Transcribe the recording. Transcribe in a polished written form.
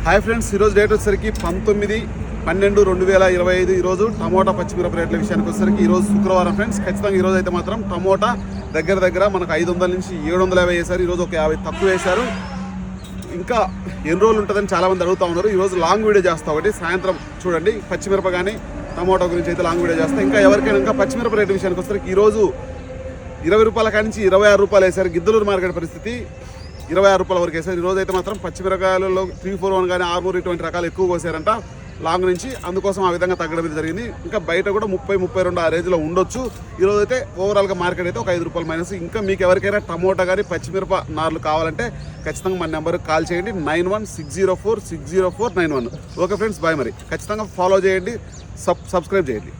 Hi friends, ఈరోజు date వచ్చేసరికి 19/12/2025. ఈరోజు టమోటా పచ్చిమిరప రేట్ల విషయానికి వచ్చేసరికి ఈరోజు శుక్రవారం ఫ్రెండ్స్. ఖచ్చితంగా ఈరోజు అయితే మాత్రం టమోటా దగ్గర మనకు 500 నుంచి 750 వేశారు. ఈరోజు ఒక 50 తక్కువ వేశారు. ఇంకా ఎన్ని రోజులు ఉంటుందని చాలామంది అడుగుతూ ఉన్నారు. ఈరోజు లాంగ్ వీడియో చేస్తా ఒకటి సాయంత్రం చూడండి. పచ్చిమిరప కానీ టమోటా గురించి అయితే లాంగ్ వీడియో చేస్తా. ఇంకా ఎవరికైనా ఇంకా పచ్చిమిరప రేటు విషయానికి వచ్చేసరికి ఈరోజు 20 రూపాయల కాడి నుంచి 26 రూపాయలు వేశారు. గిద్దలూరు మార్కెట్ పరిస్థితి 26 రూపాయల వరకు వేశారు. ఈరోజు అయితే మాత్రం పచ్చిమిరకాయలలో 341 కానీ 6 ఇటువంటి రకాలు ఎక్కువ కోసారంట లాంగ్ నుంచి. అందుకోసం ఆ విధంగా తగ్గడం జరిగింది. ఇంకా బయట కూడా 30-32 ఆ రేంజ్లో ఉండొచ్చు. ఈరోజు అయితే ఓవరాల్గా మార్కెట్ అయితే ఒక 5 రూపాయలు మైనస్. ఇంకా మీకు ఎవరికైనా టమోటా కానీ పచ్చిమిరప నార్లు కావాలంటే ఖచ్చితంగా మన నెంబర్కి కాల్ చేయండి 9160460491. Okay friends, bye. మరి ఖచ్చితంగా ఫాలో చేయండి, సబ్స్క్రైబ్ చేయండి.